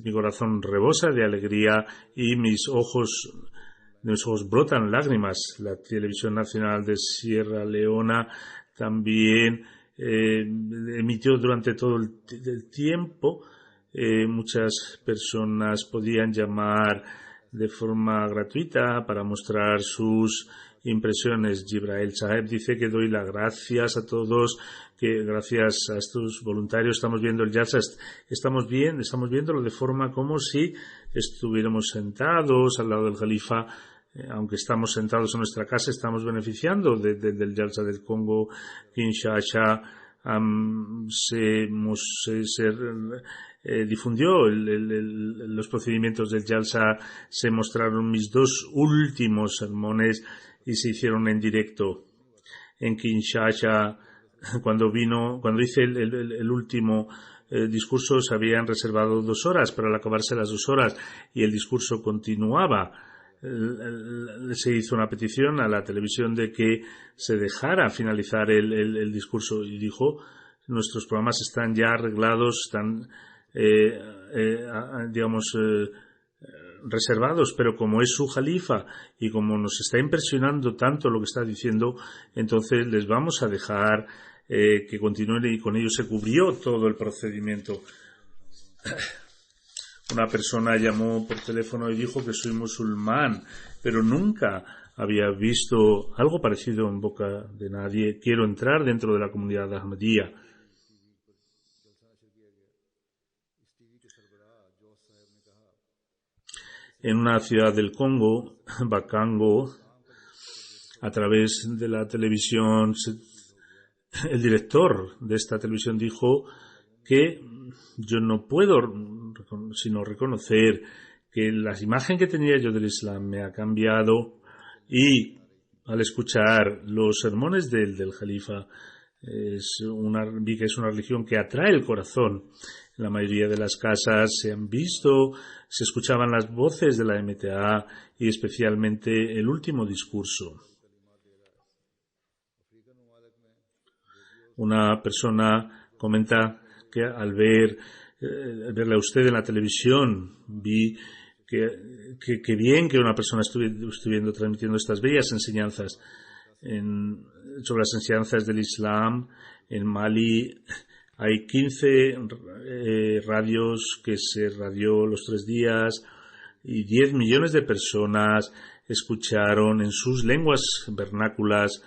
Mi corazón rebosa de alegría y mis ojos brotan lágrimas. La televisión nacional de Sierra Leona también emitió durante todo el tiempo. Muchas personas podían llamar de forma gratuita para mostrar sus impresiones. Jibrail Saheb dice que doy las gracias a todos, que gracias a estos voluntarios estamos viendo el Jalsa, estamos viéndolo de forma como si estuviéramos sentados al lado del Jalifa. Aunque estamos sentados en nuestra casa, estamos beneficiando del Jalsa del Congo. Kinshasa se difundió los procedimientos del Jalsa, se mostraron mis 2 últimos sermones y se hicieron en directo. En Kinshasa, cuando hice el último discurso, se habían reservado 2 horas, pero al acabarse las 2 horas y el discurso continuaba, se hizo una petición a la televisión de que se dejara finalizar el discurso, y dijo: nuestros programas están ya arreglados, están reservados, pero como es su jalifa y como nos está impresionando tanto lo que está diciendo, entonces les vamos a dejar que continúen, y con ello se cubrió todo el procedimiento. Una persona llamó por teléfono y dijo que soy musulmán, pero nunca había visto algo parecido en boca de nadie. Quiero entrar dentro de la comunidad Ahmadiyya. En una ciudad del Congo, Bakango, a través de la televisión, el director de esta televisión dijo que yo no puedo sino reconocer que la imagen que tenía yo del Islam me ha cambiado, y al escuchar los sermones del Jalifa vi que es una religión que atrae el corazón. En la mayoría de las casas se escuchaban las voces de la MTA y especialmente el último discurso. Una persona comenta que al verle a usted en la televisión, vi que bien que una persona estuviendo transmitiendo estas bellas enseñanzas sobre las enseñanzas del Islam. En Mali hay 15 radios que se radió los 3 días y 10 millones de personas escucharon en sus lenguas vernáculas.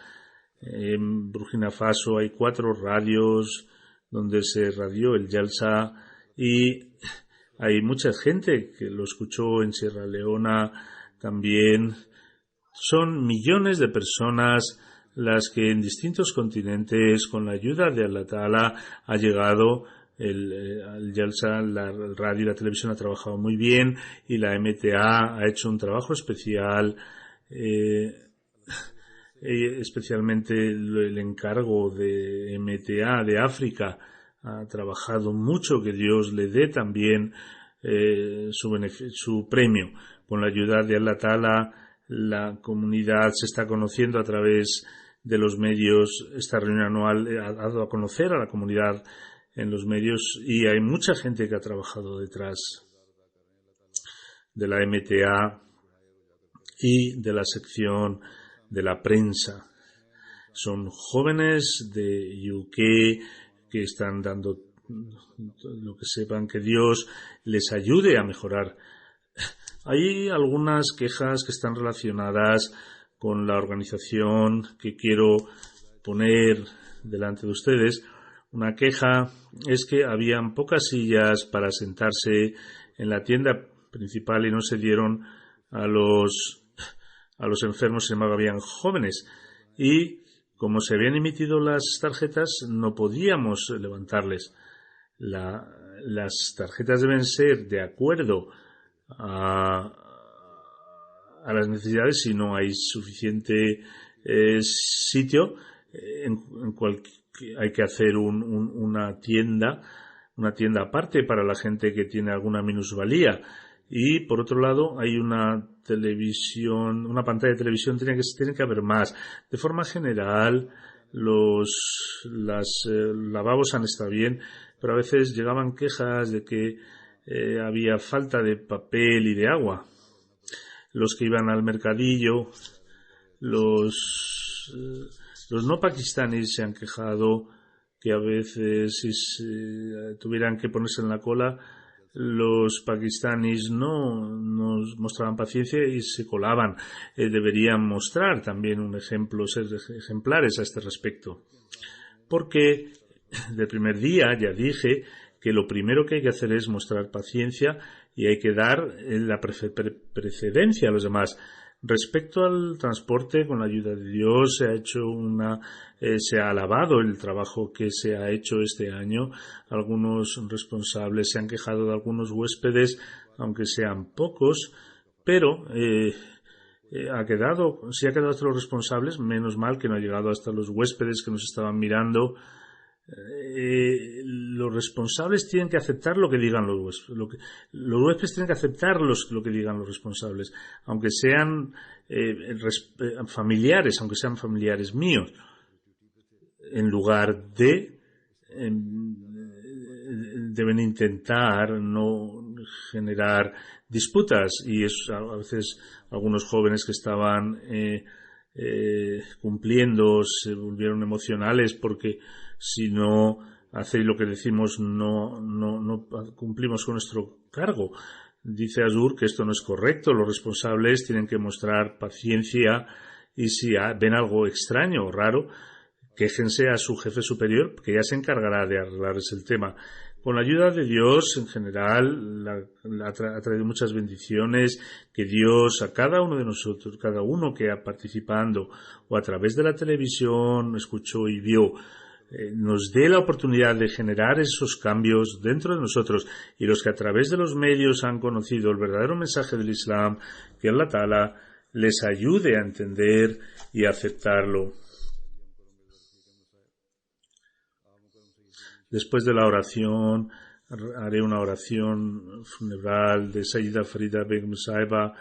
En Burkina Faso hay 4 radios donde se radió el Jalsa, y hay mucha gente que lo escuchó en Sierra Leona también. Son millones de personas las que en distintos continentes, con la ayuda de Allah Ta'ala, ha llegado el Jalsa. El radio y la televisión ha trabajado muy bien, y la MTA ha hecho un trabajo especial, especialmente el encargo de MTA de África ha trabajado mucho. Que Dios le dé también su premio. Con la ayuda de Allah Ta'ala, la comunidad se está conociendo a través de los medios. Esta reunión anual ha dado a conocer a la comunidad en los medios, y hay mucha gente que ha trabajado detrás de la MTA y de la sección de la prensa. Son jóvenes de UK que están dando lo que sepan. Que Dios les ayude a mejorar. Hay algunas quejas que están relacionadas con la organización que quiero poner delante de ustedes. Una queja es que habían pocas sillas para sentarse en la tienda principal y no se dieron a los enfermos. Sin embargo, habían jóvenes, y como se habían emitido las tarjetas, no podíamos levantarles. Las tarjetas deben ser de acuerdo a las necesidades. Si no hay suficiente sitio, hay que hacer una tienda aparte para la gente que tiene alguna minusvalía. Y por otro lado, hay una pantalla de televisión. Tiene que haber más. De forma general, los lavabos han estado bien, pero a veces llegaban quejas de que había falta de papel y de agua. Los que iban al mercadillo, los no pakistaníes se han quejado que a veces si tuvieran que ponerse en la cola, los pakistaníes no nos mostraban paciencia y se colaban. Deberían mostrar también un ejemplo, ser ejemplares a este respecto. Porque del primer día ya dije que lo primero que hay que hacer es mostrar paciencia y hay que dar la precedencia a los demás. Respecto al transporte, con la ayuda de Dios se ha alabado el trabajo que se ha hecho este año. Algunos responsables se han quejado de algunos huéspedes, aunque sean pocos, pero si ha quedado hasta los responsables. Menos mal que no ha llegado hasta los huéspedes que nos estaban mirando. Los responsables tienen que aceptar lo que digan los huéspedes. Los huéspedes tienen que aceptar lo que digan los responsables, aunque sean familiares míos, en lugar de deben intentar no generar disputas, y a veces algunos jóvenes que estaban cumpliendo se volvieron emocionales porque si no hacéis lo que decimos no cumplimos con nuestro cargo. Dice Azur que esto no es correcto, los responsables tienen que mostrar paciencia y si ven algo extraño o raro, quéjense a su jefe superior, que ya se encargará de arreglarles el tema. Con la ayuda de Dios, en general, ha traído muchas bendiciones, que Dios a cada uno de nosotros, cada uno que ha participando o a través de la televisión escuchó y vio, nos dé la oportunidad de generar esos cambios dentro de nosotros, y los que a través de los medios han conocido el verdadero mensaje del Islam, que Allah Ta'ala les ayude a entender y a aceptarlo. Después de la oración, haré una oración funeral de Sayyida Farida Begum Sahiba,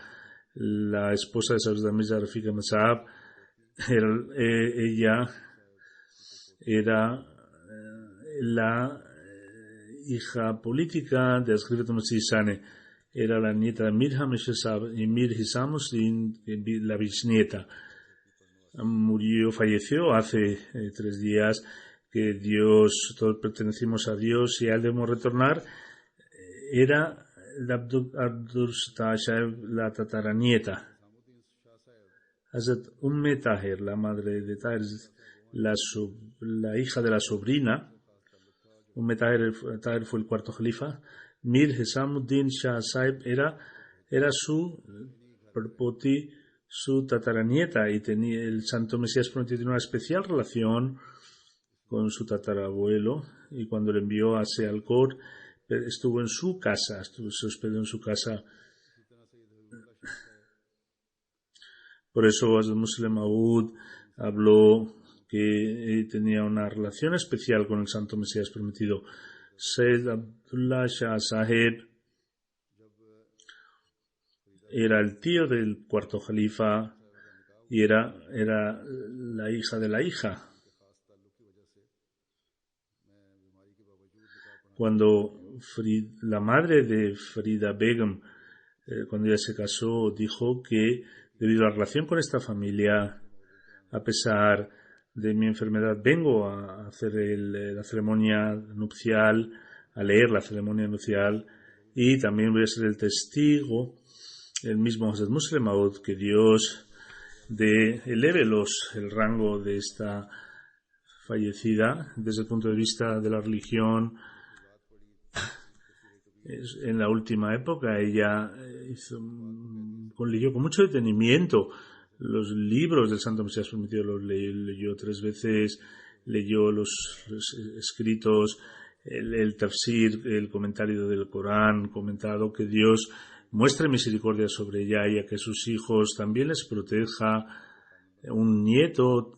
la esposa de Sayyida Mirza Rafiq Masab. Ella era la hija política de Asghar Masih Sane. Era la nieta de Mir Hameshesab y Mir Hisamuddin, la bisnieta. Falleció hace 3 días. Que Dios, todos pertenecimos a Dios y a Él debemos retornar. Era Abdur Shah, la tataranieta. Hazrat Taher, la madre de Taher, la hija de la sobrina. Taher fue el 4º califa. Mir Hisamuddin Shah Sahib era su perpoti, su tataranieta, y el Santo Mesías Prometido tiene una especial relación con su tatarabuelo, y cuando le envió a Sialkot estuvo en su casa, se hospedó en su casa. Por eso Hazrat Musleh Maud habló que tenía una relación especial con el Santo Mesías Prometido. Sayyid Abdullah Shah Sahib era el tío del 4º califa y era la hija de la hija. Cuando la madre de Farida Begum, cuando ella se casó, dijo que debido a la relación con esta familia, a pesar de mi enfermedad, vengo a hacer la ceremonia nupcial, a leer la ceremonia nupcial, y también voy a ser el testigo, el mismo Hazrat Musleh Maud, que Dios eleve el rango de esta fallecida desde el punto de vista de la religión. En la última época ella leyó con mucho detenimiento los libros del Santo Mesías Prometido, los leyó 3 veces, leyó los escritos, el tafsir, el comentario del Corán, comentado que Dios muestre misericordia sobre ella y a que sus hijos también les proteja. Un nieto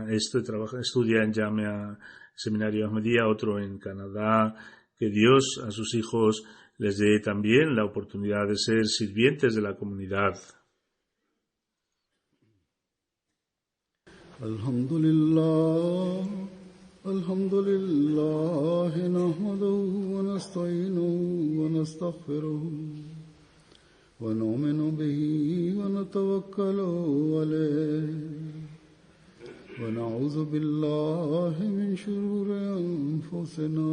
estudia en Jamia Seminario Ahmadiyya, otro en Canadá. Que Dios a sus hijos les dé también la oportunidad de ser sirvientes de la comunidad. Alhamdulillah, nahmaduhu wa nasta'inuhu wa nastaghfiruhu wa nu'minu bihi wa natawakkalu alayhi. ونعوذ بالله من شرور أنفسنا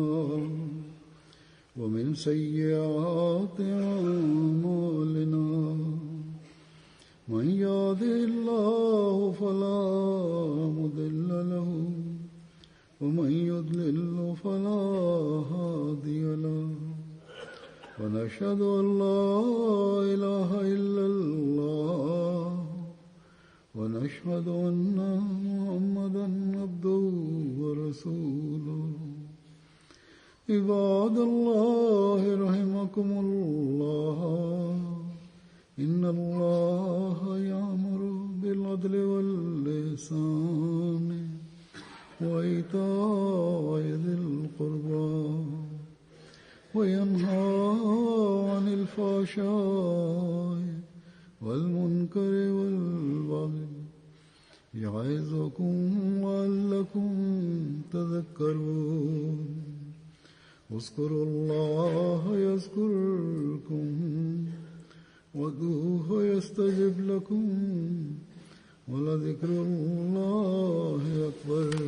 ومن سيئات أعمالنا من يهده الله فلا مضل له ومن يضلل فلا هادي له ونشهد أن لا إله إلا الله ونشهد أن محمدا عبده ورسوله عباد الله رحمكم الله إن الله يأمر بالعدل والإحسان وإيتاء ذي القربى وينهى عن الفحشاء والمنكر والبغي يعظكم لعلكم تذكرون اذكروا الله يذكركم وادعوه يستجب لكم ولذكر الله أكبر.